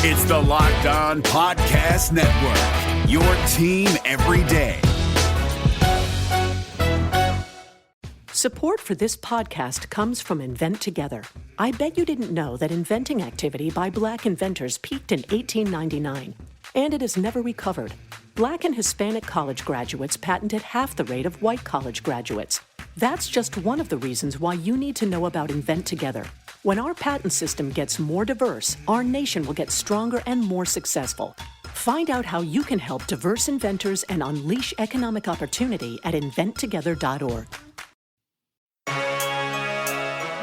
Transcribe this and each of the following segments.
It's the Locked On Podcast Network, your team every day. Support for this podcast comes from Invent Together. I bet you didn't know that inventing activity by Black inventors peaked in 1899, and it has never recovered. Black and Hispanic college graduates patented half the rate of white college graduates. That's just one of the reasons why you need to know about Invent Together. When our patent system gets more diverse, our nation will get stronger and more successful. Find out how you can help diverse inventors and unleash economic opportunity at inventtogether.org.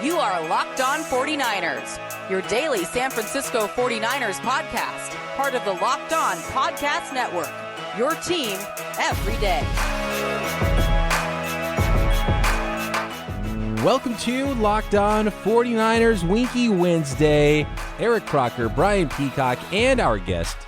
You are Locked On 49ers, your daily San Francisco 49ers podcast, part of the Locked On Podcast Network, your team every day. Welcome to Locked On 49ers Winky Wednesday. Eric Crocker, Brian Peacock, and our guest,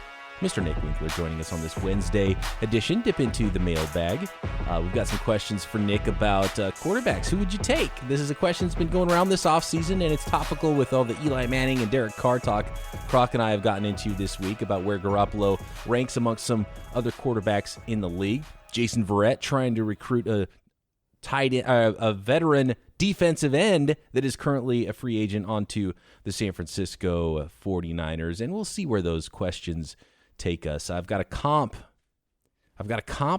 Mr. Nick Winkler, joining us on this Wednesday edition. Dip into the mailbag. We've got some questions for Nick about quarterbacks. Who would you take? This is a question that's been going around this offseason, and it's topical with all the Eli Manning and Derek Carr talk Croc and I have gotten into this week about where Garoppolo ranks amongst some other quarterbacks in the league. Jason Verrett trying to recruit a veteran defensive end that is currently a free agent onto the San Francisco 49ers, and we'll see where those questions take us. I've got a comp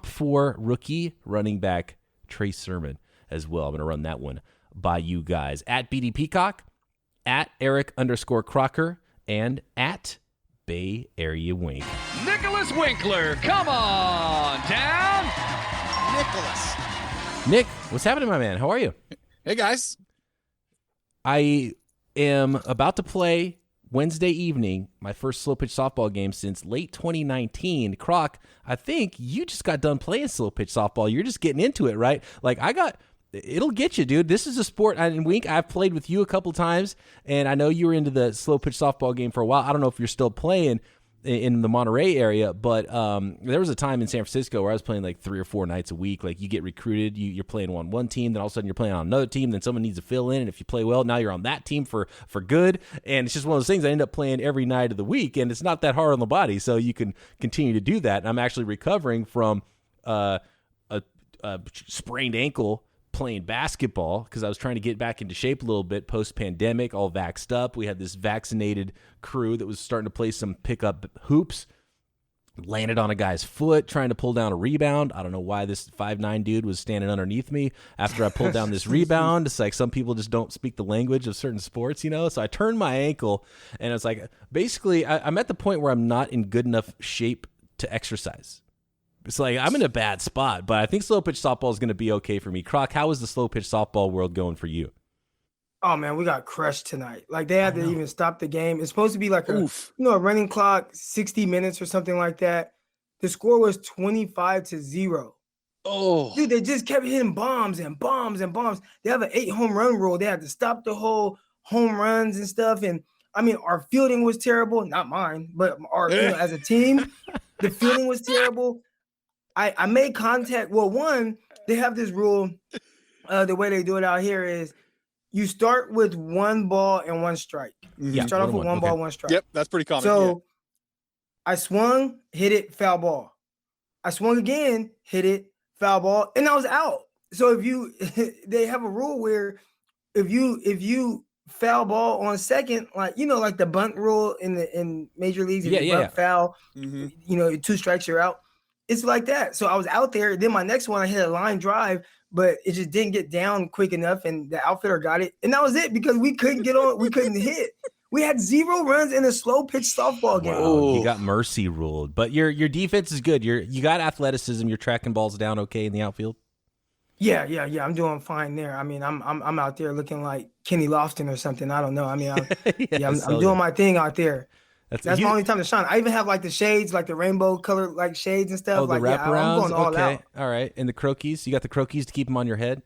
for rookie running back Trey Sermon as well. I'm going to run that one by you guys. At BD Peacock, at Eric_Crocker, and at Bay Area Wink. Nicholas Winkler, come on down. Nick, what's happening, my man? How are you? Hey, guys. I am about to play Wednesday evening, my first slow pitch softball game since late 2019. Croc, I think you just got done playing slow pitch softball. You're just getting into it, right? It'll get you, dude. This is a sport. And Wink, I've played with you a couple times, and I know you were into the slow pitch softball game for a while. I don't know if you're still playing in the Monterey area, but there was a time in San Francisco where I was playing like 3 or 4 nights a week. Like, you get recruited, you're playing on one team, then all of a sudden you're playing on another team, then someone needs to fill in, and if you play well, now you're on that team for good. And it's just one of those things I end up playing every night of the week, and it's not that hard on the body, so you can continue to do that. And I'm actually recovering from a sprained ankle playing basketball because I was trying to get back into shape a little bit post-pandemic, all vaxxed up. We had this vaccinated crew that was starting to play some pickup hoops. Landed on a guy's foot trying to pull down a rebound. I don't know why this 5'9" dude was standing underneath me after I pulled down this rebound. It's like some people just don't speak the language of certain sports, you know? So I turned my ankle, and it's like, basically, I'm at the point where I'm not in good enough shape to exercise. It's like I'm in a bad spot, but I think slow pitch softball is going to be okay for me. Croc, how is the slow pitch softball world going for you? Oh man, we got crushed tonight. Like, they had to even stop the game. It's supposed to be like a running clock, 60 minutes or something like that. The score was 25-0. Oh, dude, they just kept hitting bombs and bombs and bombs. They have an 8 home run rule. They had to stop the whole home runs and stuff. And I mean, our fielding was terrible. Not mine, but our as a team, the fielding was terrible. I made contact. Well, one, they have this rule. The way they do it out here is you start with 1 ball and 1 strike. You start off with 1 ball, 1 strike. Yep, that's pretty common. So I swung, hit it, foul ball. I swung again, hit it, foul ball, and I was out. So they have a rule where if you foul ball on second, like the bunt rule in major leagues, if you bunt foul, 2 strikes, you're out. It's like that. So I was out there. Then my next one, I hit a line drive, but it just didn't get down quick enough, and the outfielder got it. And that was it because we couldn't get on. We couldn't hit. We had 0 runs in a slow pitch softball game. Wow, you got mercy ruled. But your defense is good. You got athleticism. You're tracking balls down okay in the outfield. Yeah. I'm doing fine there. I mean, I'm out there looking like Kenny Lofton or something. I don't know. I mean, I'm doing my thing out there. That's my only time to shine. I even have like the shades, like the rainbow color, like shades and stuff. Oh, the like wraparounds? I'm going all out. All right. And the croquis? You got the croquis to keep them on your head?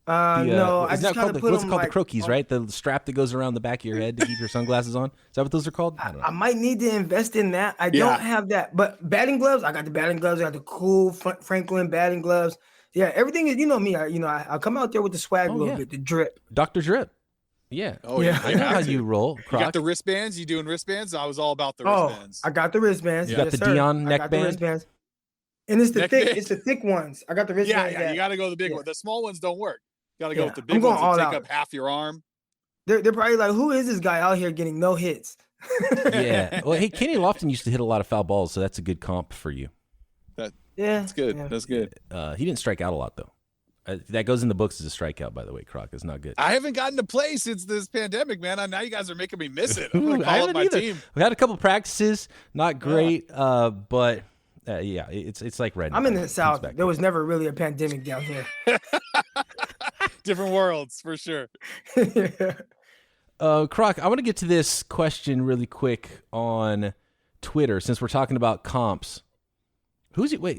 No, I just kind of put what's them called like, the croquis, right? The strap that goes around the back of your head to keep your sunglasses on. Is that what those are called? I might need to invest in that. I don't have that. But batting gloves, I got the batting gloves. I got the cool Franklin batting gloves. Yeah, everything is, me. I come out there with the swag a little bit, the drip. Dr. Drip. Yeah. Oh Yeah. I know how you roll, You Croc. got the wristbands? You doing wristbands? I was all about the Oh, wristbands. I got the wristbands. You got Yes, the sir. Dion I neck got the band? wristbands. And it's the Neck thick, band? it's the thick ones. I got the Yeah, wristbands. yeah. You got to go with the big yeah. one. The small ones don't work. You got to go Yeah, with the I'm big going ones all that take out. up half your arm. They're probably like, who is this guy out here getting no hits? Yeah. Well, hey, Kenny Lofton used to hit a lot of foul balls, so that's a good comp for you. Yeah. That's good. Yeah. That's good. He didn't strike out a lot, though. That goes in the books as a strikeout, by the way, Croc. It's not good. I haven't gotten to play since this pandemic, man. Now you guys are making me miss it. I'm Ooh, going to I call up haven't my either. team. We had a couple practices, not great, but yeah, it's like red. I'm in the South. There was never really a pandemic down here. Different worlds, for sure. Croc, I want to get to this question really quick on Twitter since we're talking about comps.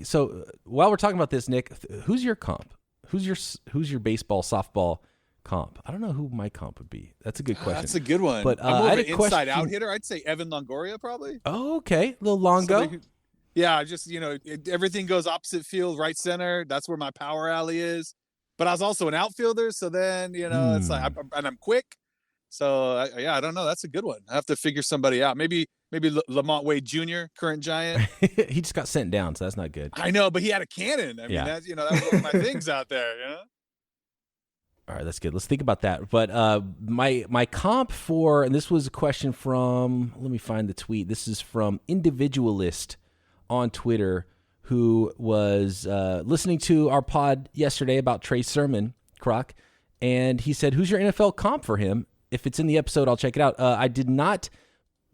So while we're talking about this, Nick, who's your comp? Who's your baseball, softball comp? I don't know who my comp would be. That's a good question. That's a good one. But I'm more I of had an a question. inside-out hitter. I'd say Evan Longoria, probably. Oh, okay. A little Longo. Yeah, just, everything goes opposite field, right center. That's where my power alley is. But I was also an outfielder, so then, it's like, I'm quick. So, I don't know. That's a good one. I have to figure somebody out. Maybe Lamont Wade Jr., current Giant. He just got sent down, so that's not good. I know, but he had a cannon. I mean, that's, that was one of my things out there, All right, that's good. Let's think about that. But my comp for, and this was a question from, let me find the tweet. This is from Individualist on Twitter, who was listening to our pod yesterday about Trey Sermon, Croc, and he said, who's your NFL comp for him? If it's in the episode, I'll check it out.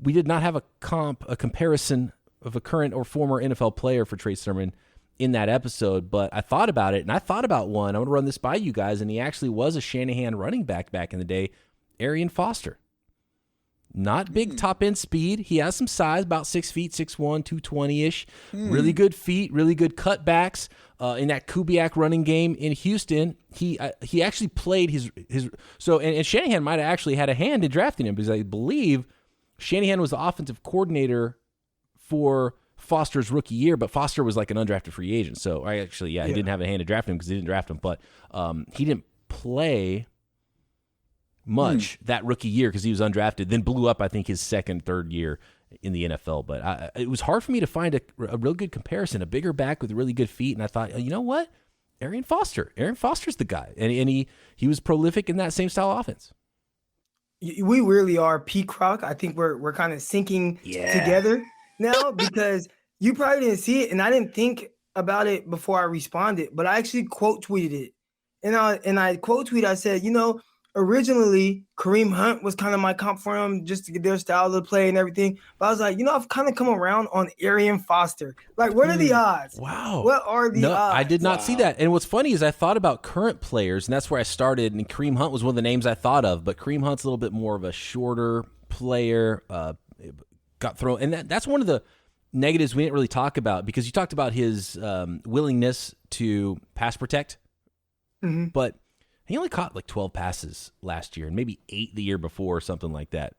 We did not have a comparison of a current or former NFL player for Trey Sermon in that episode, but I thought about it, and I thought about one. I want to run this by you guys, and he actually was a Shanahan running back in the day, Arian Foster. Not big top-end speed. He has some size, about 6 feet, 6'1", 220-ish. Really good feet, really good cutbacks. In that Kubiak running game in Houston, he actually played his so and Shanahan might have actually had a hand in drafting him because I believe Shanahan was the offensive coordinator for Foster's rookie year, but Foster was like an undrafted free agent. So he didn't have a hand in drafting him because he didn't draft him, but he didn't play much that rookie year because he was undrafted, then blew up, I think, his second, third year in the NFL. But it was hard for me to find a real good comparison, a bigger back with really good feet. And I thought, you know what? Arian Foster's the guy. And he was prolific in that same style offense. We really are peak Croc. I think we're kind of sinking together now because you probably didn't see it. And I didn't think about it before I responded, but I actually quote tweeted it. And I quote tweeted, I said, originally Kareem Hunt was kind of my comp for him just to get their style of play and everything. But I was like, I've kind of come around on Arian Foster. Like, what are the odds? Wow. What are the odds? I did not see that. And what's funny is I thought about current players, and that's where I started, and Kareem Hunt was one of the names I thought of, but Kareem Hunt's a little bit more of a shorter player, got thrown. And that's one of the negatives we didn't really talk about because you talked about his willingness to pass protect, but he only caught like 12 passes last year and maybe 8 the year before or something like that.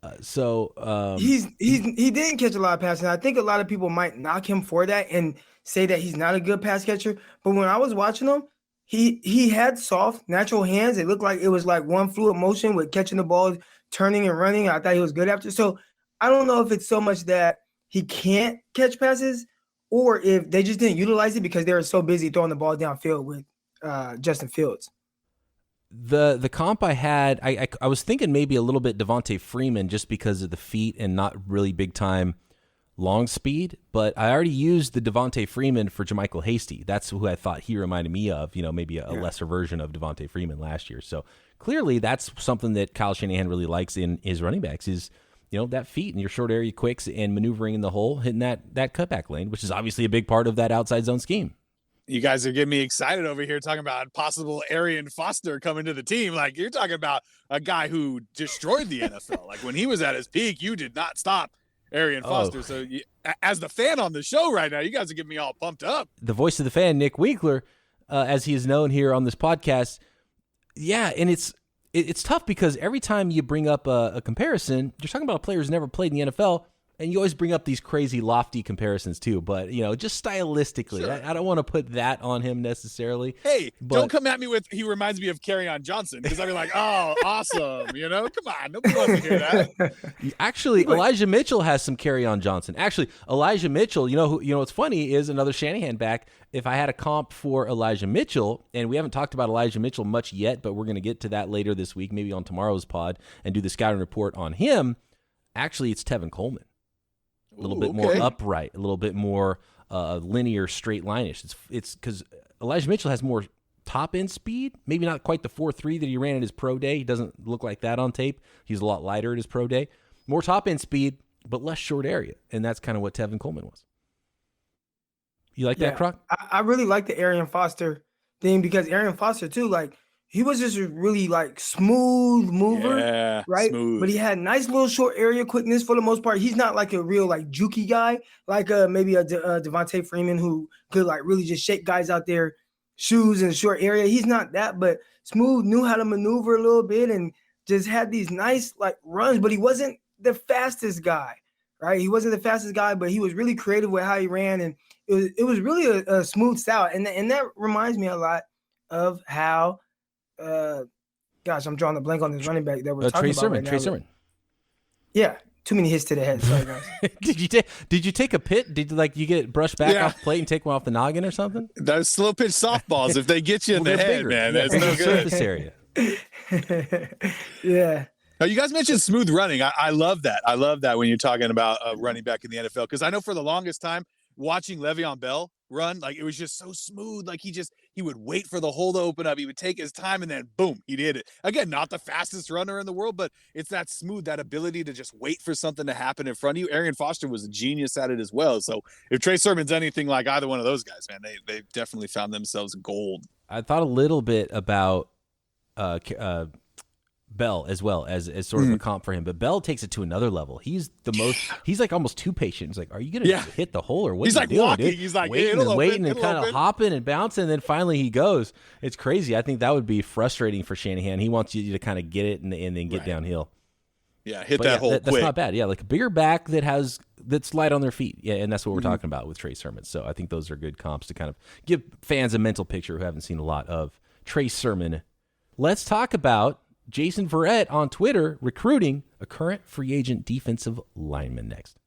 He didn't catch a lot of passes. I think a lot of people might knock him for that and say that he's not a good pass catcher. But when I was watching him, he had soft, natural hands. It looked like it was like one fluid motion with catching the ball, turning and running. I thought he was good after. So I don't know if it's so much that he can't catch passes or if they just didn't utilize it because they were so busy throwing the ball downfield with Justin Fields. The comp I had, I was thinking maybe a little bit Devontae Freeman just because of the feet and not really big time long speed, but I already used the Devontae Freeman for JaMychal Hasty. That's who I thought he reminded me of, maybe a lesser version of Devontae Freeman last year. So clearly that's something that Kyle Shanahan really likes in his running backs is, that feet and your short area quicks and maneuvering in the hole, hitting that cutback lane, which is obviously a big part of that outside zone scheme. You guys are getting me excited over here talking about possible Arian Foster coming to the team. Like, you're talking about a guy who destroyed the NFL. Like, when he was at his peak, you did not stop Arian Foster. So as the fan on the show right now, you guys are getting me all pumped up. The voice of the fan, Nick Winkler, as he is known here on this podcast. Yeah, and it's tough because every time you bring up a comparison, you're talking about a player who's never played in the NFL. and you always bring up these crazy lofty comparisons too, but just stylistically, Sure. I don't want to put that on him necessarily. Hey, but don't come at me with he reminds me of Kerryon Johnson, because I'd be like, oh, awesome. Come on, nobody wants to hear that. Actually, Elijah Mitchell has some Kerryon Johnson. Actually, Elijah Mitchell, what's funny is another Shanahan back. If I had a comp for Elijah Mitchell, and we haven't talked about Elijah Mitchell much yet, but we're going to get to that later this week, maybe on tomorrow's pod, and do the scouting report on him. Actually, it's Tevin Coleman. A little bit more upright, a little bit more linear, straight line-ish. It's because Elijah Mitchell has more top-end speed, maybe not quite the 4.3 that he ran at his pro day. He doesn't look like that on tape. He's a lot lighter at his pro day. More top-end speed, but less short area, and that's kind of what Tevin Coleman was. You like that, Croc? I really like the Arian Foster thing, because Arian Foster, too, he was just a really smooth mover, right? Smooth. But he had nice little short area quickness for the most part. He's not like a real jukey guy, maybe a Devontae Freeman who could really just shake guys out their shoes in short area. He's not that, but smooth, knew how to maneuver a little bit, and just had these nice runs. But he wasn't the fastest guy, right? He wasn't the fastest guy, but he was really creative with how he ran, and it was really a smooth style. And that reminds me a lot of how. I'm drawing a blank on this running back that we're talking about right now. Trey Sermon. Yeah, too many hits to the head. Sorry, guys. Did you take a pit? Did you get brushed back off the plate and take one off the noggin or something? Those slow pitch softballs, if they get you in the head, bigger. man, that's no good. Surface area. Yeah. Now, you guys mentioned smooth running. I love that. I love that when you're talking about running back in the NFL, because I know for the longest time watching Le'Veon Bell run, it was just so smooth. He would wait for the hole to open up. He would take his time, and then boom, he did it. Again, not the fastest runner in the world, but it's that smooth, that ability to just wait for something to happen in front of you. Arian Foster was a genius at it as well. So if Trey Sermon's anything like either one of those guys, man, they definitely found themselves gold. I thought a little bit about Bell as well as sort of a comp for him, but Bell takes it to another level. He's he's almost too patient. He's like, are you going to hit the hole or what? He's are you doing, walking. Dude? He's waiting and kind of hopping and bouncing, and then finally he goes. It's crazy. I think that would be frustrating for Shanahan. He wants you to kind of get it and then get downhill. Yeah, hit that hole quick. That's not bad. Yeah, a bigger back that's light on their feet. Yeah, and that's what we're talking about with Trey Sermon. So I think those are good comps to kind of give fans a mental picture who haven't seen a lot of Trey Sermon. Let's talk about Jason Verrett on Twitter recruiting a current free agent defensive lineman next.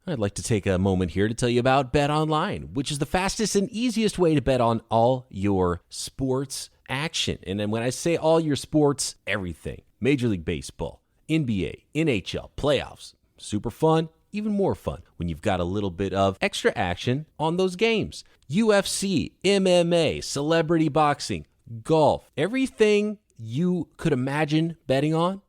I'd like to take a moment here to tell you about Bet Online, which is the fastest and easiest way to bet on all your sports action. And then when I say all your sports, everything. Major League Baseball, NBA, NHL, playoffs. Super fun, even more fun when you've got a little bit of extra action on those games. UFC, MMA, celebrity boxing, golf, everything you could imagine betting on,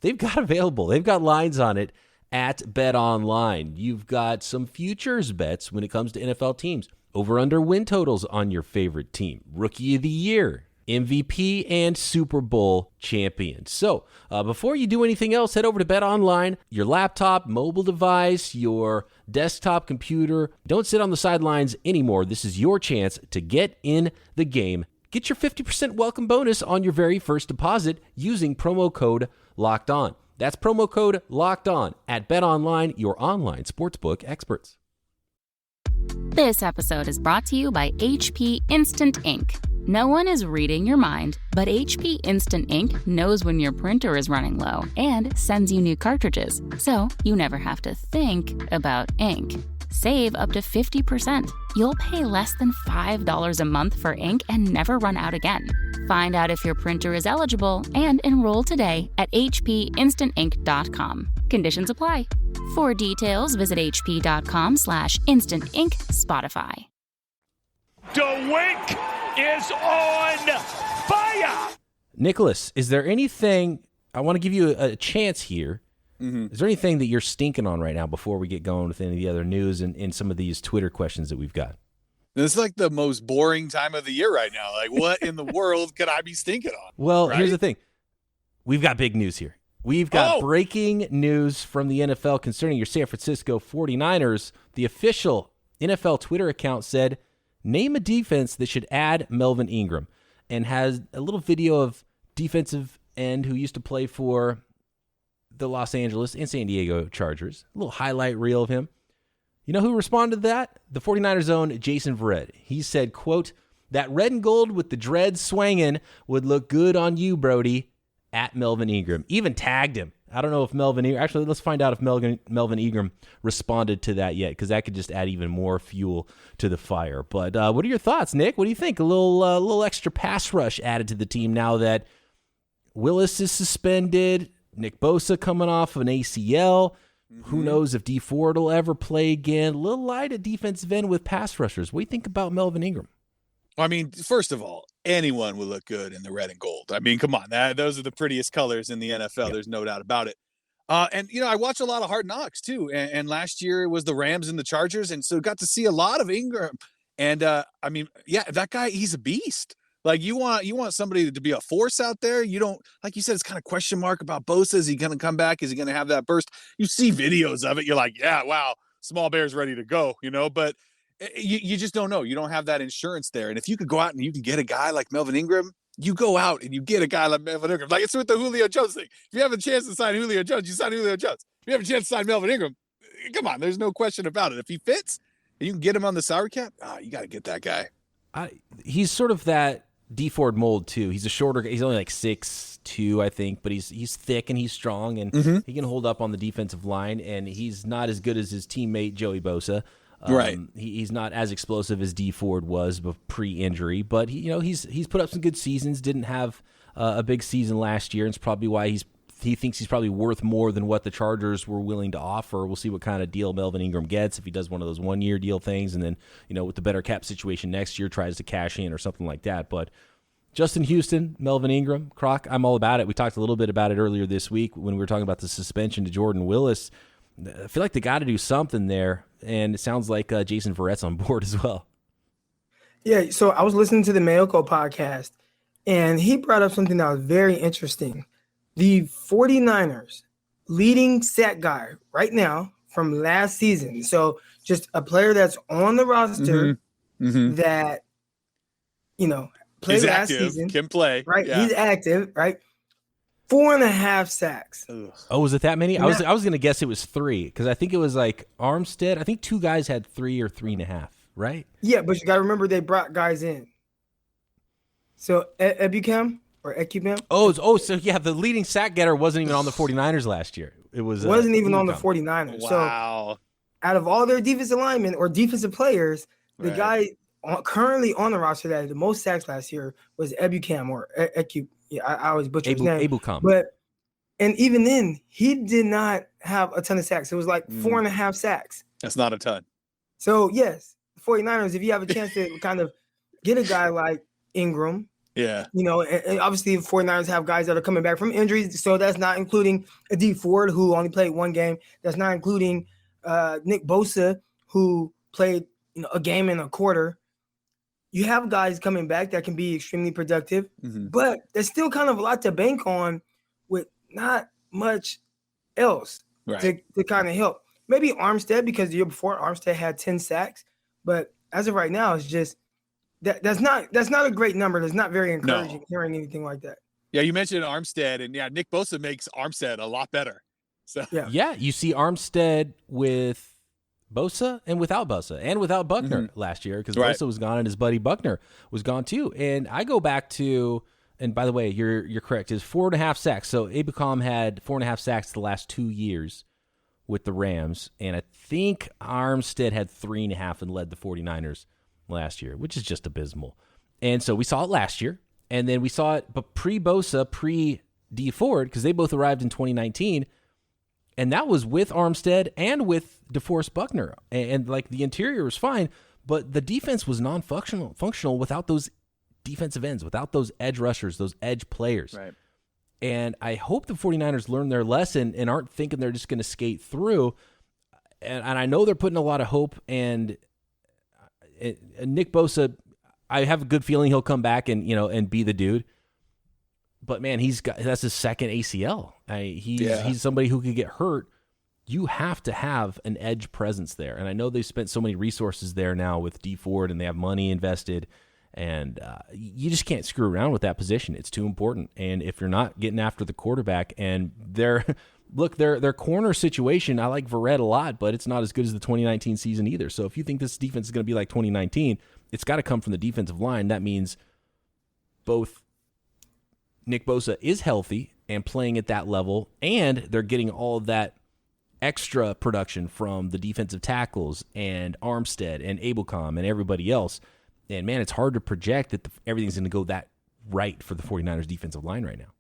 they've got available. They've got lines on it at Bet Online. You've got some futures bets when it comes to NFL teams. Over-under win totals on your favorite team. Rookie of the Year, MVP, and Super Bowl champion. So before you do anything else, head over to Bet Online. Your laptop, mobile device, your desktop computer. Don't sit on the sidelines anymore. This is your chance to get in the game. Get your 50% welcome bonus on your very first deposit using promo code LOCKEDON. That's promo code LOCKEDON at BetOnline, your online sportsbook experts. This episode is brought to you by HP Instant Ink. No one is reading your mind, but HP Instant Ink knows when your printer is running low and sends you new cartridges, so you never have to think about ink. Save up to 50%. You'll pay less than $5 a month for ink and never run out again. Find out if your printer is eligible and enroll today at hpinstantink.com. Conditions apply. For details, visit hp.com/instantink Spotify. DeWink is on fire! Nicholas, is there anything, I want to give you a chance here. Is there anything that you're stinking on right now before we get going with any of the other news and some of these Twitter questions that we've got? This is the most boring time of the year right now. What in the world could I be stinking on? Well, right? Here's the thing. We've got big news here. We've got breaking news from the NFL concerning your San Francisco 49ers. The official NFL Twitter account said, name a defense that should add Melvin Ingram, and has a little video of defensive end who used to play for the Los Angeles and San Diego Chargers. A little highlight reel of him. You know who responded to that? The 49ers' own Jason Verrett. He said, quote, "That red and gold with the dreads swanging would look good on you, Brody," at Melvin Ingram. Even tagged him. I don't know if actually, let's find out if Melvin Ingram responded to that yet, because that could just add even more fuel to the fire. But what are your thoughts, Nick? What do you think? A little extra pass rush added to the team now that Willis is suspended, Nick Bosa coming off of an ACL. Who knows if D Ford will ever play again? A little light at defensive end with pass rushers. What do you think about Melvin Ingram? I mean, first of all, anyone would look good in the red and gold. I mean, come on, those are the prettiest colors in the NFL. Yep. There's no doubt about it. And I watch a lot of Hard Knocks too. And last year it was the Rams and the Chargers, and so got to see a lot of Ingram. And I mean, yeah, that guy, he's a beast. Like you want somebody to be a force out there. You don't, like you said, it's kind of question mark about Bosa. Is he going to come back? Is he going to have that burst? You see videos of it. You're like, yeah, wow, small bear's ready to go, but you just don't know. You don't have that insurance there. And if you could go out and you can get a guy like Melvin Ingram, you go out and you get a guy like Melvin Ingram. Like it's with the Julio Jones thing. If you have a chance to sign Julio Jones, you sign Julio Jones. If you have a chance to sign Melvin Ingram, come on, there's no question about it. If he fits and you can get him on the salary cap, you got to get that guy. He's sort of that D Ford mold too. He's a shorter guy. He's only like 6'2", I think, but he's thick and he's strong, and he can hold up on the defensive line, and he's not as good as his teammate Joey Bosa. Right. He's not as explosive as D Ford was pre-injury, but he's put up some good seasons. Didn't have a big season last year, and it's probably why he thinks he's probably worth more than what the Chargers were willing to offer. We'll see what kind of deal Melvin Ingram gets if he does one of those 1-year deal things, and then with the better cap situation next year tries to cash in or something like that. But Justin Houston, Melvin Ingram, Croc, I'm all about it. We talked a little bit about it earlier this week when we were talking about the suspension to Jordan Willis. I feel like they got to do something there, and it sounds like Jason Verrett's on board as well. Yeah, so I was listening to the Mayoko podcast, and he brought up something that was very interesting. The 49ers leading sack guy right now from last season, so just a player that's on the roster that, played he's last active, season. can play. Right, yeah. He's active, right? 4.5 sacks. Ugh. Oh, was it that many? I was going to guess it was 3, because I think it was like Armstead. I think 2 guys had 3 or 3.5, right? Yeah, but you got to remember they brought guys in. So Ebucam or Ekubam? Oh, so yeah, the leading sack getter wasn't even on the 49ers last year. It wasn't even on the 49ers. Wow. So out of all their defensive linemen or defensive players, the guy currently on the roster that had the most sacks last year was Ebucam or Ekub. Yeah, I always butcher his name. Abelcom. And even then, he did not have a ton of sacks. It was like 4.5 sacks. That's not a ton. So, yes, the 49ers, if you have a chance to kind of get a guy like Ingram, and obviously the 49ers have guys that are coming back from injuries. So that's not including a D Ford, who only played 1 game. That's not including Nick Bosa, who played a game and a quarter. You have guys coming back that can be extremely productive, but there's still kind of a lot to bank on with not much else to kind of help. Maybe Armstead, because the year before Armstead had 10 sacks, but as of right now, it's just that's not a great number. That's not very encouraging hearing anything like that. Yeah, you mentioned Armstead, and Nick Bosa makes Armstead a lot better. So yeah, you see Armstead with Bosa and without Bosa and without Buckner last year, because Bosa was gone and his buddy Buckner was gone too. And I go back to, and by the way, you're correct, is 4.5 sacks. So Abelcom had 4.5 sacks the last 2 years with the Rams, and I think Armstead had 3.5 and led the 49ers last year, which is just abysmal. And so we saw it last year, and then we saw it but pre-Bosa, pre-D Ford, because they both arrived in 2019. And that was with Armstead and with DeForest Buckner. And like the interior was fine, but the defense was functional without those defensive ends, without those edge rushers, those edge players. Right. And I hope the 49ers learn their lesson and aren't thinking they're just going to skate through. And I know they're putting a lot of hope. And Nick Bosa, I have a good feeling he'll come back and be the dude. But man, that's his second ACL. He's somebody who could get hurt. You have to have an edge presence there. And I know they've spent so many resources there now with D Ford, and they have money invested. And you just can't screw around with that position. It's too important. And if you're not getting after the quarterback, and look, their corner situation, I like Verrett a lot, but it's not as good as the 2019 season either. So if you think this defense is going to be like 2019, it's got to come from the defensive line. That means both Nick Bosa is healthy and playing at that level, and they're getting all of that extra production from the defensive tackles and Armstead and Abelcom and everybody else. And, man, it's hard to project that everything's going to go that right for the 49ers defensive line right now.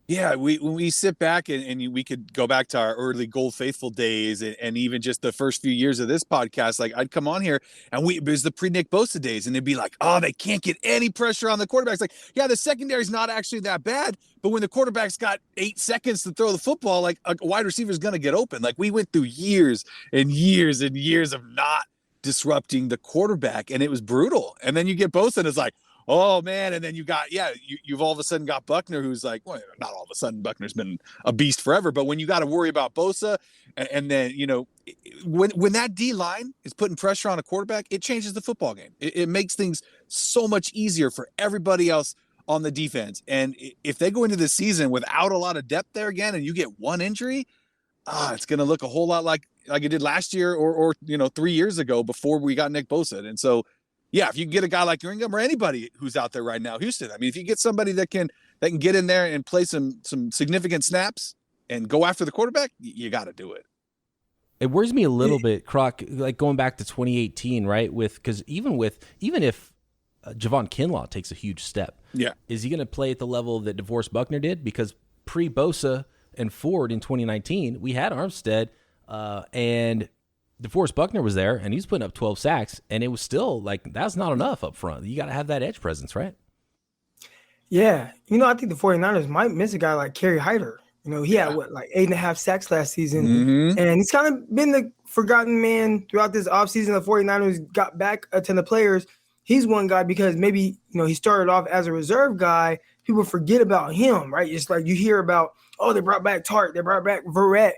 Yeah, when we sit back and we could go back to our early Gold Faithful days and even just the first few years of this podcast, like I'd come on here and it was the pre-Nick Bosa days, and it'd be like, oh, they can't get any pressure on the quarterbacks. Like, yeah, the secondary's not actually that bad, but when the quarterback's got 8 seconds to throw the football, like a wide receiver's going to get open. Like, we went through years and years and years of not disrupting the quarterback, and it was brutal. And then you get Bosa, and it's like, oh man, and then you've all of a sudden got Buckner, who's like, well, not all of a sudden, Buckner's been a beast forever, but when you got to worry about Bosa, and then, you know, when that D line is putting pressure on a quarterback, it changes the football game. It makes things so much easier for everybody else on the defense. And if they go into this season without a lot of depth there again, and you get one injury, it's going to look a whole lot like it did last year or 3 years ago before we got Nick Bosa. And so, yeah, if you get a guy like Ingram or anybody who's out there right now, Houston, I mean, if you get somebody that can get in there and play some significant snaps and go after the quarterback, you got to do it. It worries me a little bit, Croc, like going back to 2018, right? Because even if Javon Kinlaw takes a huge step, is he going to play at the level that DeForest Buckner did? Because pre-Bosa and Ford in 2019, we had Armstead and DeForest Buckner was there, and he's putting up 12 sacks, and it was still like, that's not enough up front. You got to have that edge presence, right? Yeah. I think the 49ers might miss a guy like Kerry Hyder. He had 8.5 sacks last season, and he's kind of been the forgotten man throughout this offseason. The 49ers got back a ton of players. He's one guy because maybe, he started off as a reserve guy. People forget about him, right? It's like you hear about, they brought back Tart, they brought back Verrett,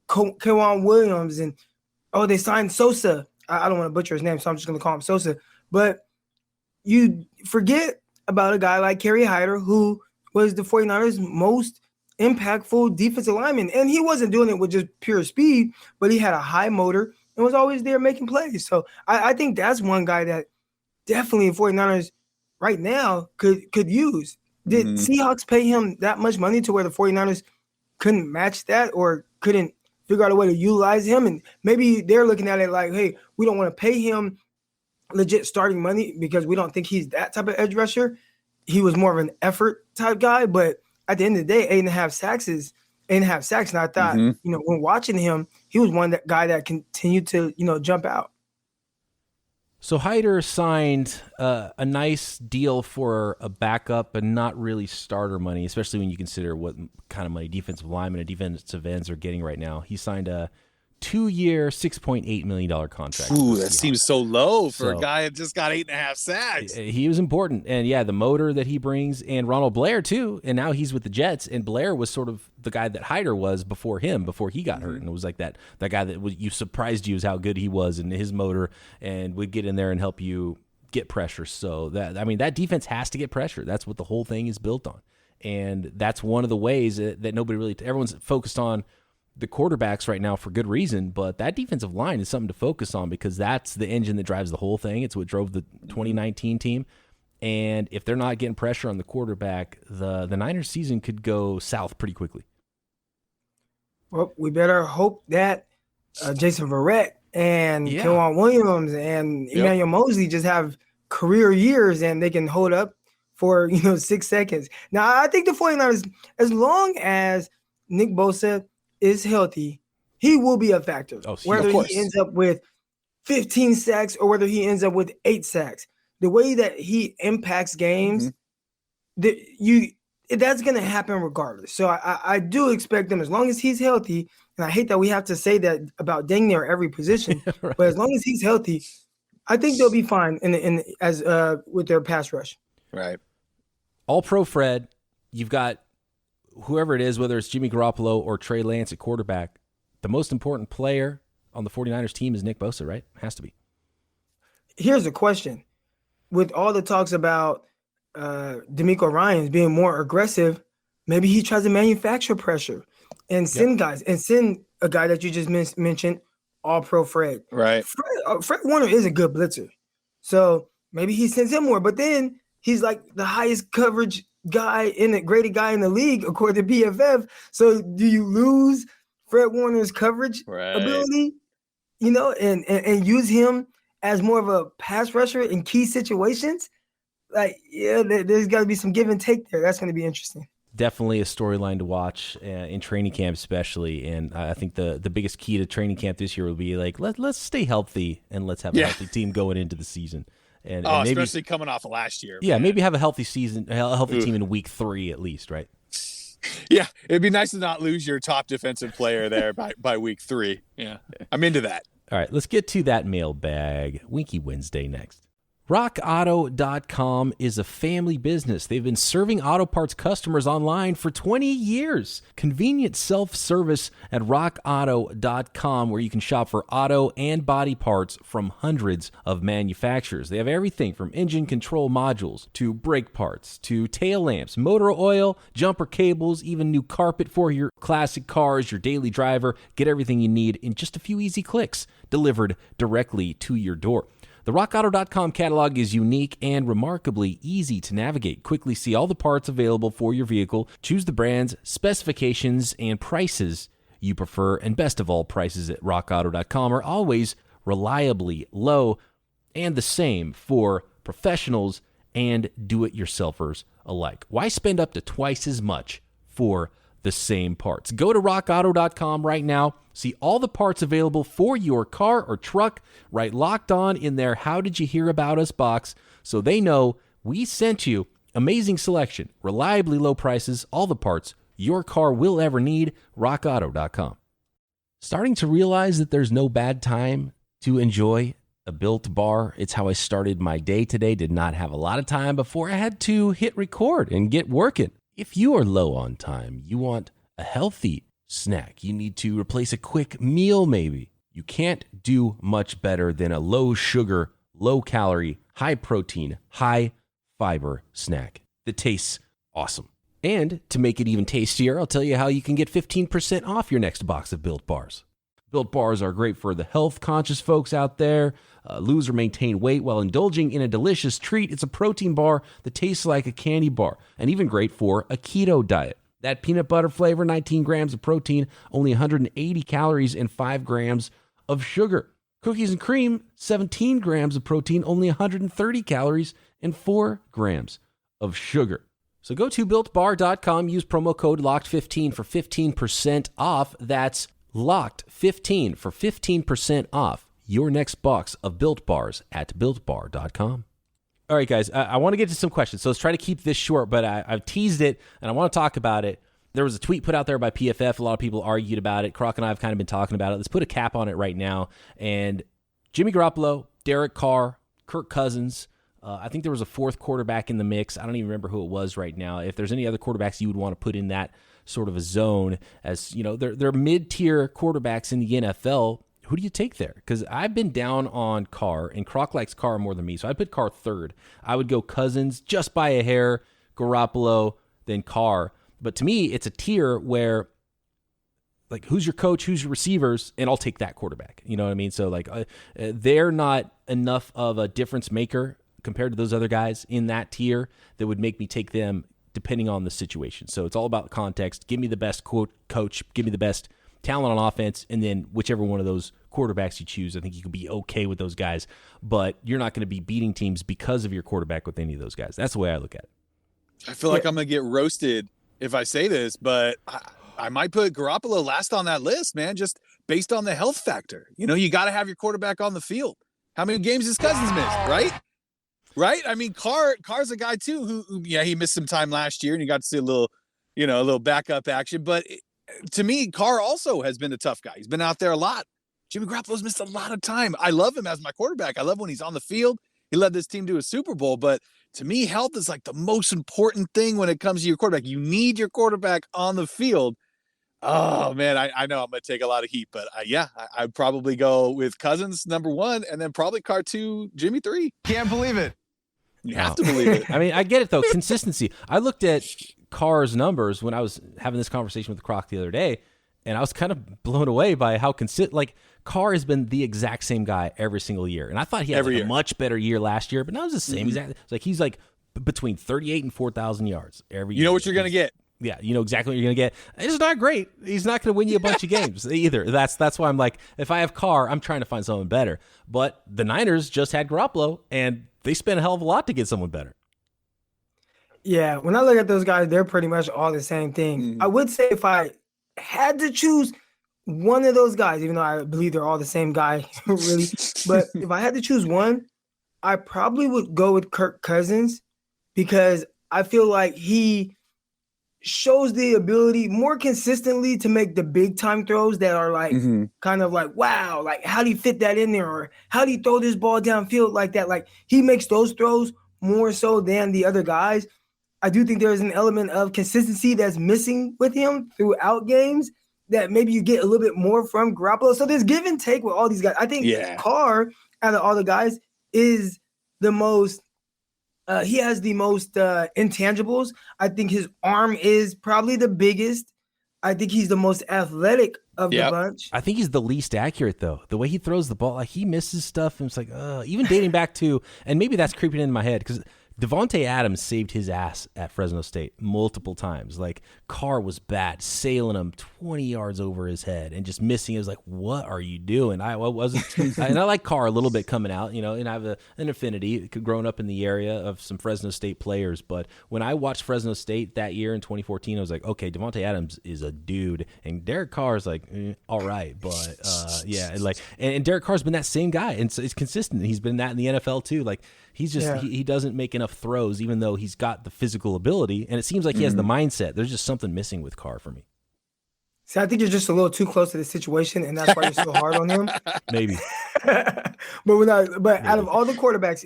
Kwan Williams, and they signed Sosa. I don't want to butcher his name, so I'm just going to call him Sosa. But you forget about a guy like Kerry Hyder, who was the 49ers' most impactful defensive lineman. And he wasn't doing it with just pure speed, but he had a high motor and was always there making plays. So I think that's one guy that definitely the 49ers right now could use. Did Seahawks pay him that much money to where the 49ers couldn't match that or couldn't figure out a way to utilize him? And maybe they're looking at it like, hey, we don't want to pay him legit starting money because we don't think he's that type of edge rusher. He was more of an effort type guy, but at the end of the day, 8.5 sacks is 8.5 sacks. And I thought, when watching him, he was that guy that continued to, jump out. So Hyder signed a nice deal for a backup and not really starter money, especially when you consider what kind of money defensive linemen and defensive ends are getting right now. He signed a 2-year, $6.8 million contract. Ooh, that seems so low for a guy that just got 8.5 sacks. He was important. And, the motor that he brings, and Ronald Blair, too, and now he's with the Jets, and Blair was sort of the guy that Hyder was before he got hurt. And it was like that guy that surprised you is how good he was and his motor and would get in there and help you get pressure. So, that defense has to get pressure. That's what the whole thing is built on. And that's one of the ways that everyone's focused on the quarterbacks right now for good reason, but that defensive line is something to focus on because that's the engine that drives the whole thing. It's what drove the 2019 team. And if they're not getting pressure on the quarterback, the Niners season could go south pretty quickly. Well, we better hope that Jason Verrett and Kwan Williams and Emmanuel Mosley just have career years and they can hold up for 6 seconds. Now, I think the 49ers, as long as Nick Bosa is healthy, he will be a factor. Whether he ends up with 15 sacks or whether he ends up with 8 sacks, the way that he impacts games, that's going to happen regardless. So I do expect them, as long as he's healthy, and I hate that we have to say that about dang near every position, right. But as long as he's healthy, I think they'll be fine with their pass rush. Right. All pro Fred, you've got whoever it is, whether it's Jimmy Garoppolo or Trey Lance at quarterback, the most important player on the 49ers team is Nick Bosa, right? Has to be. Here's a question. With all the talks about DeMeco Ryans being more aggressive, maybe he tries to manufacture pressure. and send guys and send a guy that you just mentioned, All-Pro Fred. Right. Fred Warner is a good blitzer. So maybe he sends him more, but then he's like the highest coverage guy graded guy in the league, according to PFF. So do you lose Fred Warner's coverage ability, and use him as more of a pass rusher in key situations? Like, yeah, there's got to be some give and take there. That's going to be interesting. Definitely a storyline to watch in training camp, especially. And I think the biggest key to training camp this year will be like, let's stay healthy and let's have a healthy team going into the season. And maybe, especially coming off of last year. Yeah, maybe have a healthy season, a healthy team in week 3 at least, right? Yeah, it'd be nice to not lose your top defensive player there by week 3. Yeah, I'm into that. All right, let's get to that mailbag. Winky Wednesday next. RockAuto.com is a family business. They've been serving auto parts customers online for 20 years. Convenient self-service at RockAuto.com, where you can shop for auto and body parts from hundreds of manufacturers. They have everything from engine control modules to brake parts to tail lamps, motor oil, jumper cables, even new carpet for your classic cars, your daily driver. Get everything you need in just a few easy clicks, delivered directly to your door. The RockAuto.com catalog is unique and remarkably easy to navigate. Quickly see all the parts available for your vehicle, choose the brands, specifications, and prices you prefer, and best of all, prices at RockAuto.com are always reliably low, and the same for professionals and do-it-yourselfers alike. Why spend up to twice as much for the same parts? Go to RockAuto.com right now. See all the parts available for your car or truck. Write Locked On in their How Did You Hear About Us box so they know we sent you. Amazing selection, reliably low prices, all the parts your car will ever need. RockAuto.com. Starting to realize that there's no bad time to enjoy a Built Bar. It's how I started my day today. Did not have a lot of time before I had to hit record and get working. If you are low on time, you want a healthy snack, you need to replace a quick meal maybe, you can't do much better than a low sugar, low calorie, high protein, high fiber snack that tastes awesome. And to make it even tastier, I'll tell you how you can get 15% off your next box of Built Bars. Built Bars are great for the health-conscious folks out there. Lose or maintain weight while indulging in a delicious treat. It's a protein bar that tastes like a candy bar, and even great for a keto diet. That peanut butter flavor, 19 grams of protein, only 180 calories, and 5 grams of sugar. Cookies and cream, 17 grams of protein, only 130 calories, and 4 grams of sugar. So go to BuiltBar.com, use promo code LOCKED15 for 15% off. That's LOCKED15 for 15% off your next box of Built Bars at BuiltBar.com. All right, guys, I want to get to some questions, so let's try to keep this short, but I've teased it, and I want to talk about it. There was a tweet put out there by PFF. A lot of people argued about it. Croc and I have kind of been talking about it. Let's put a cap on it right now. And Jimmy Garoppolo, Derek Carr, Kirk Cousins, I think there was a fourth quarterback in the mix. I don't even remember who it was right now. If there's any other quarterbacks you would want to put in that sort of a zone, as you know, they're mid-tier quarterbacks in the NFL. Who do you take there? Because I've been down on Carr, and Croc likes Carr more than me, so I'd put Carr third. I would go Cousins just by a hair, Garoppolo, then Carr. But to me, it's a tier where, like, who's your coach, who's your receivers, and I'll take that quarterback. You know what I mean? So, like, they're not enough of a difference maker compared to those other guys in that tier that would make me take them depending on the situation. So it's all about context. Give me the best coach, give me the best talent on offense, and then whichever one of those quarterbacks you choose, I think you could be okay with those guys, but you're not going to be beating teams because of your quarterback with any of those guys. That's the way I look at it. I feel like I'm going to get roasted if I say this, but I might put Garoppolo last on that list, man, just based on the health factor. You know, you got to have your quarterback on the field. How many games has Cousins missed, right? Right? I mean, Carr's a guy too who he missed some time last year and you got to see a little backup action, but to me, Carr also has been a tough guy. He's been out there a lot. Jimmy Garoppolo's missed a lot of time. I love him as my quarterback. I love when he's on the field. He led this team to a Super Bowl, but to me, health is like the most important thing when it comes to your quarterback. You need your quarterback on the field. Oh, man, I know I'm going to take a lot of heat, but I'd probably go with Cousins, number 1, and then probably Carr 2, Jimmy 3. Can't believe it. You have to believe it. I mean, I get it, though. Consistency. I looked at Carr's numbers when I was having this conversation with Croc the other day. and I was kind of blown away by how Carr has been the exact same guy every single year. And I thought he had a much better year last year, but now it's the same exact. It's like he's like between 38 and 4,000 yards every year. You know what you're going to get. Yeah, you know exactly what you're going to get. It's not great. He's not going to win you a bunch of games either. That's why I'm like, if I have Carr, I'm trying to find someone better. But the Niners just had Garoppolo, and they spent a hell of a lot to get someone better. Yeah, when I look at those guys, they're pretty much all the same thing. I would say if I had to choose one of those guys, even though I believe they're all the same guy, really, but if I had to choose one, I probably would go with Kirk Cousins because I feel like he shows the ability more consistently to make the big time throws that are like kind of like, wow, like how do you fit that in there? Or how do you throw this ball downfield like that? Like he makes those throws more so than the other guys. I do think there's an element of consistency that's missing with him throughout games that maybe you get a little bit more from Garoppolo. So there's give and take with all these guys. I think Carr, out of all the guys, is the most he has the most intangibles. I think his arm is probably the biggest. I think he's the most athletic of the bunch. I think he's the least accurate, though. The way he throws the ball, like he misses stuff, and it's like, even dating back to, and maybe that's creeping into my head, because Devontae Adams saved his ass at Fresno State multiple times. Like, Carr was bad, sailing him 20 yards over his head and just missing. It was like, what are you doing? I wasn't, and I like Carr a little bit coming out, and I have an affinity, growing up in the area of some Fresno State players. But when I watched Fresno State that year in 2014, I was like, okay, Devontae Adams is a dude, and Derek Carr is like, all right, but and Derek Carr's been that same guy, and so it's consistent. He's been that in the NFL too. Like, he's just he doesn't make enough throws, even though he's got the physical ability, and it seems like he has the mindset. There's just something missing with Carr for me. See, I think you're just a little too close to the situation, and that's why you're so hard on him. Maybe. Out of all the quarterbacks,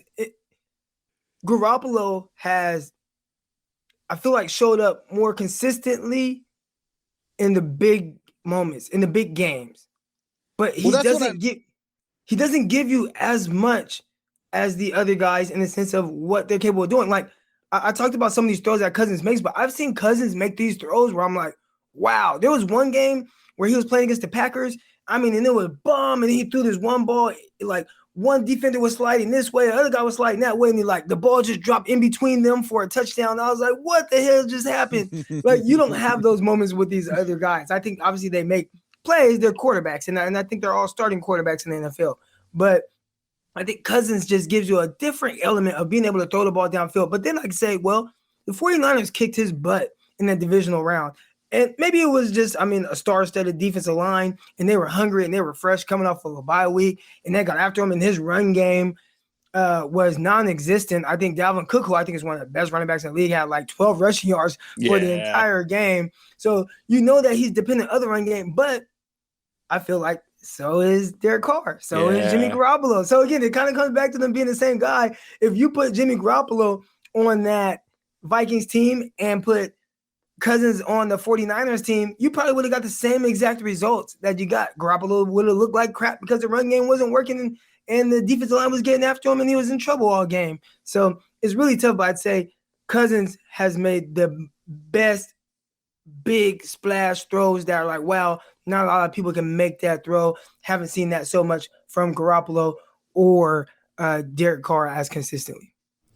Garoppolo has, I feel like, showed up more consistently in the big moments, in the big games. But he doesn't give you as much as the other guys in the sense of what they're capable of doing. Like, I talked about some of these throws that Cousins makes, but I've seen Cousins make these throws where I'm like, wow. There was one game where he was playing against the Packers. I mean, and it was bomb, and he threw this one ball, like one defender was sliding this way, the other guy was sliding that way, and the ball just dropped in between them for a touchdown. I was like, what the hell just happened? Like, you don't have those moments with these other guys. I think obviously they make plays, they're quarterbacks, and I think they're all starting quarterbacks in the NFL. But I think Cousins just gives you a different element of being able to throw the ball downfield. But then I can say, well, the 49ers kicked his butt in that divisional round. And maybe it was just, a star-studded defensive line, and they were hungry and they were fresh coming off of a bye week, and they got after him, and his run game was non-existent. I think Dalvin Cook, who I think is one of the best running backs in the league, had like 12 rushing yards for the entire game. So you know that he's dependent on the run game, but I feel like so is Derek Carr. So is Jimmy Garoppolo. So again, it kind of comes back to them being the same guy. If you put Jimmy Garoppolo on that Vikings team and put Cousins on the 49ers team, you probably would have got the same exact results that you got. Garoppolo would have looked like crap because the run game wasn't working and the defensive line was getting after him and he was in trouble all game. So it's really tough, but I'd say Cousins has made the best big splash throws that are like, wow, not a lot of people can make that throw. Haven't seen that so much from Garoppolo or Derek Carr as consistently.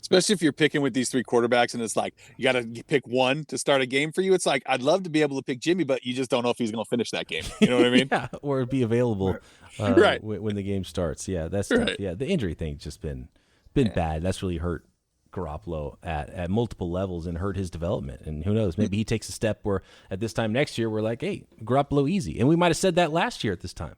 Especially if you're picking with these three quarterbacks and it's like, you got to pick one to start a game for you. It's like, I'd love to be able to pick Jimmy, but you just don't know if he's going to finish that game. You know what I mean? Yeah, or be available right when the game starts. Yeah, that's right. Tough. Yeah, the injury thing's just been bad. That's really hurt Garoppolo at multiple levels and hurt his development. And who knows, maybe he takes a step where at this time next year, we're like, hey, Garoppolo easy. And we might have said that last year at this time.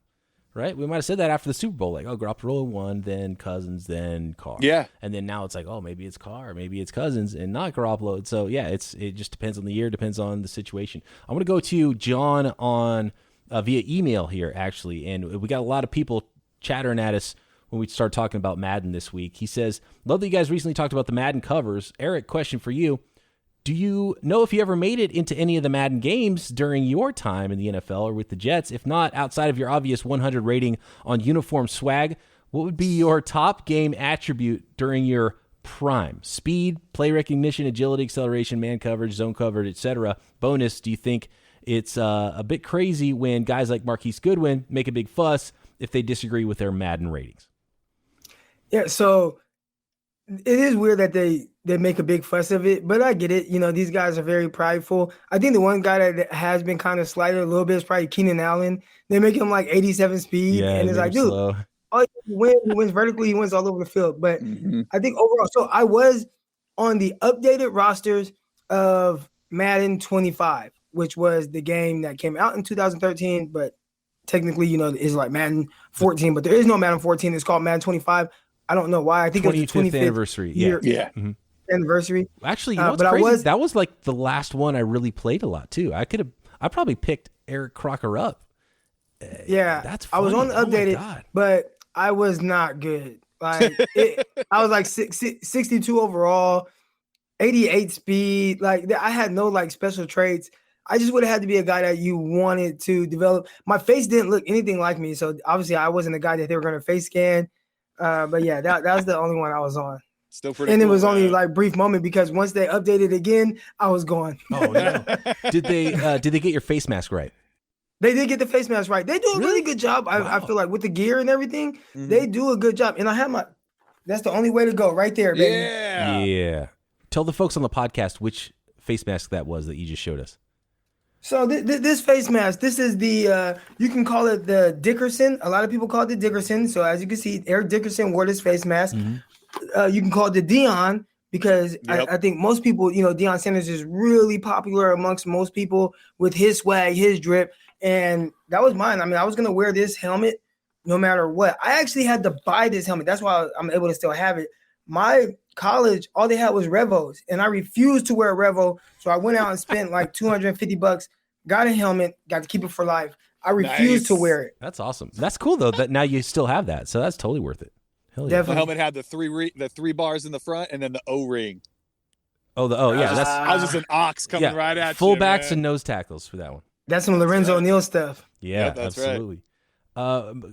Right? We might have said that after the Super Bowl, like, oh, Garoppolo won, then Cousins, then Carr. Yeah. And then now it's like, oh, maybe it's Carr, maybe it's Cousins, and not Garoppolo. So, yeah, it just depends on the year, depends on the situation. I'm going to go to John on via email here, actually, and we got a lot of people chattering at us when we start talking about Madden this week. He says, love that you guys recently talked about the Madden covers. Eric, question for you. Do you know if you ever made it into any of the Madden games during your time in the NFL or with the Jets? If not, outside of your obvious 100 rating on uniform swag, what would be your top game attribute during your prime? Speed, play recognition, agility, acceleration, man coverage, zone coverage, etc. Bonus, do you think it's a bit crazy when guys like Marquise Goodwin make a big fuss if they disagree with their Madden ratings. Yeah, so it is weird that they make a big fuss of it, but I get it. You know, these guys are very prideful. I think the one guy that has been kind of slighted a little bit is probably Keenan Allen. They make him like 87 speed, and it's like, dude, all he wins vertically, he wins all over the field. But I think overall, so I was on the updated rosters of Madden 25, which was the game that came out in 2013, but technically, you know, is like Madden 14, but there is no Madden 14. It's called Madden 25. I don't know why. I think it was the 25th anniversary. Year anniversary. Actually, you know what's crazy? That was like the last one I really played a lot too. I probably picked Eric Crocker up. Yeah, that's funny. I was on the updated, but I was not good. Like I was like 62 overall, 88 speed. Like I had no like special traits. I just would have had to be a guy that you wanted to develop. My face didn't look anything like me, so obviously I wasn't a guy that they were going to face scan. But yeah, that was the only one I was on. Still pretty and cool, it was man. only like brief moment because once they updated again, I was gone. Oh no! Did they get your face mask right? They did get the face mask right. They do a really good job. I feel like with the gear and everything, they do a good job. And I have that's the only way to go right there, baby. Yeah. Tell the folks on the podcast which face mask that was that you just showed us. So this face mask, this is the, you can call it the Dickerson. A lot of people call it the Dickerson. So as you can see, Eric Dickerson wore this face mask. You can call it the Deion because I think most people, you know, Deion Sanders is really popular amongst most people with his swag, his drip. And that was mine. I mean, I was going to wear this helmet no matter what. I actually had to buy this helmet. That's why I'm able to still have it. My college, all they had was Revos, and I refused to wear a Revo. So I went out and spent like $250, got a helmet, got to keep it for life. I refused to wear it. That's awesome. That's cool though. That now you still have that, so that's totally worth it. Hell yeah. The helmet had the three bars in the front and then the O-ring. I was just an ox coming right at you. Fullbacks and nose tackles for that one. That's some Lorenzo O'Neal stuff. Yeah, that's absolutely.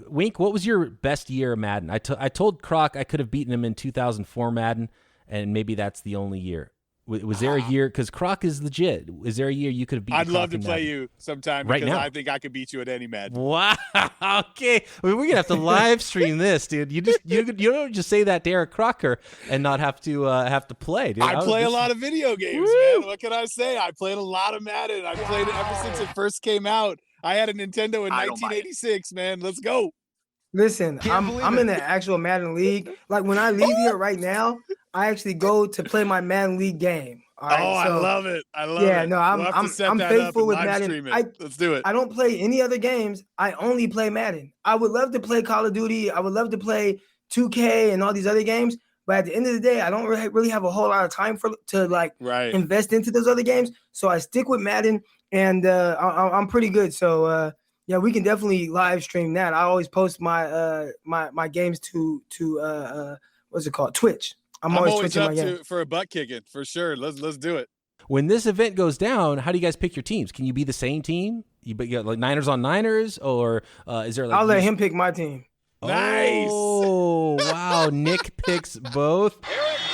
Wink, what was your best year of Madden? I told Croc I could have beaten him in 2004 Madden, and maybe that's the only year. Was there a year? Because Croc is legit. Is there a year you could have beaten I'd Croc love to in play Madden? you sometime Right because now. I think I could beat you at any Madden. Wow. Okay. I mean, we're gonna have to live stream this, dude. You don't just say that to Eric Crocker and not have to play, dude. I play a lot of video games, man. What can I say? I played a lot of Madden. I played it ever since it first came out. I had a Nintendo in 1986, man. Let's go. Listen, I'm in the actual Madden League. Like when I leave here right now, I actually go to play my Madden League game. All right? I love it. I love it. Yeah, no, I'm faithful with Madden. Let's do it. I don't play any other games. I only play Madden. I would love to play Call of Duty. I would love to play 2K and all these other games. But at the end of the day, I don't really have a whole lot of time to invest into those other games. So I stick with Madden, and I'm pretty good. So yeah, we can definitely live stream that. I always post my my games to what's it called? Twitch. I'm always twitching my games. For a butt kicking for sure. Let's do it. When this event goes down, how do you guys pick your teams? Can you be the same team? You got like Niners on Niners, or is there like? I'll let him pick my team. Nice. Oh wow, Nick picks both.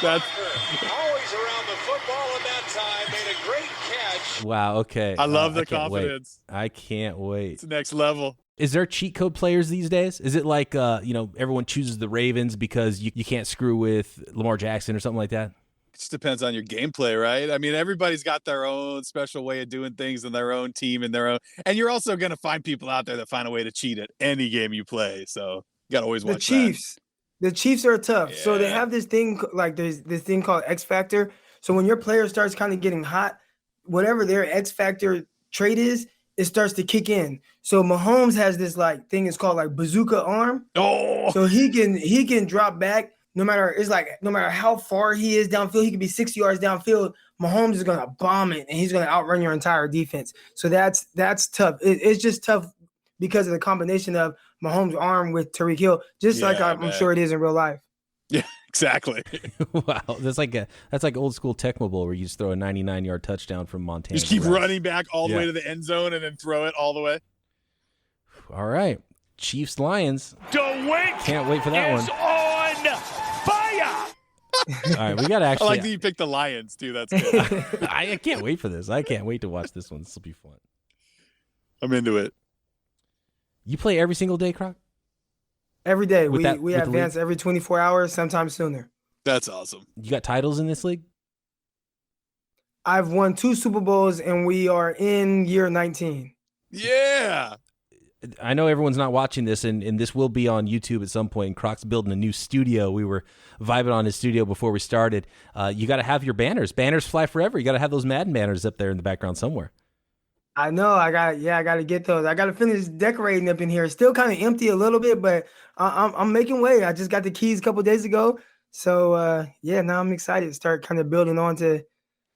That's always around the football at that time. Made a great catch. Wow. Okay. I love the confidence. confidence. I can't wait. It's next level. Is there cheat code players these days? Is it like everyone chooses the Ravens because you can't screw with Lamar Jackson or something like that? It just depends on your gameplay, right? I mean, everybody's got their own special way of doing things and their own team and their own. And you're also going to find people out there that find a way to cheat at any game you play. So you got to always watch The Chiefs are tough. Yeah. So they have this thing, like there's this thing called X Factor. So when your player starts kind of getting hot, whatever their X Factor trait is, it starts to kick in. So Mahomes has this like thing, it's called like bazooka arm. Oh, so he can drop back no matter how far he is downfield. He could be 60 yards downfield. Mahomes is gonna bomb it and he's gonna outrun your entire defense. So that's tough. It's just tough because of the combination of Mahomes' arm with Tyreek Hill, just like I'm sure it is in real life. Yeah, exactly. Wow, that's like old school Tecmo Bowl where you just throw a 99-yard touchdown from Montana. Just keep running back all the way to the end zone and then throw it all the way. All right, Chiefs Lions. Can't wait for that one. On fire. All right, we got to actually. I like that you picked the Lions too. That's good. I can't wait for this. I can't wait to watch this one. This will be fun. I'm into it. You play every single day, Croc? Every day. With We the advance league? every 24 hours, sometimes sooner. That's awesome. You got titles in this league? I've won 2 Super Bowls, and we are in year 19. Yeah. I know everyone's not watching this, and this will be on YouTube at some point. And Croc's building a new studio. We were vibing on his studio before we started. You got to have your banners. Banners fly forever. You got to have those Madden banners up there in the background somewhere. I know. I got to get those. I got to finish decorating up in here. It's still kind of empty a little bit, but I'm making way. I just got the keys a couple days ago. So, now I'm excited to start kind of building on to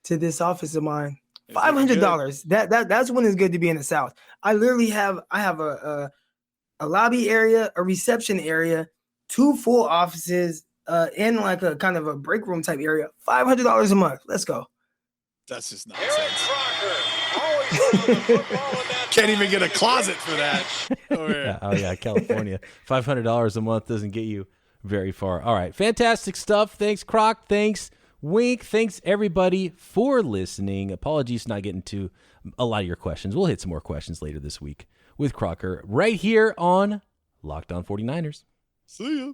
this office of mine. $500. That's when it's good to be in the South. I have a lobby area, a reception area, 2 full offices, and like a kind of a break room type area. $500 a month. Let's go. That's just Eric nonsense. Crocker, always around the football in that Can't time, even get a made closet great for that. catch. Oh, yeah. Oh, yeah, California. $500 a month doesn't get you very far. All right, fantastic stuff. Thanks, Croc. Thanks, Wink. Thanks, everybody, for listening. Apologies for not getting to a lot of your questions. We'll hit some more questions later this week with Crocker right here on Locked On 49ers. See ya.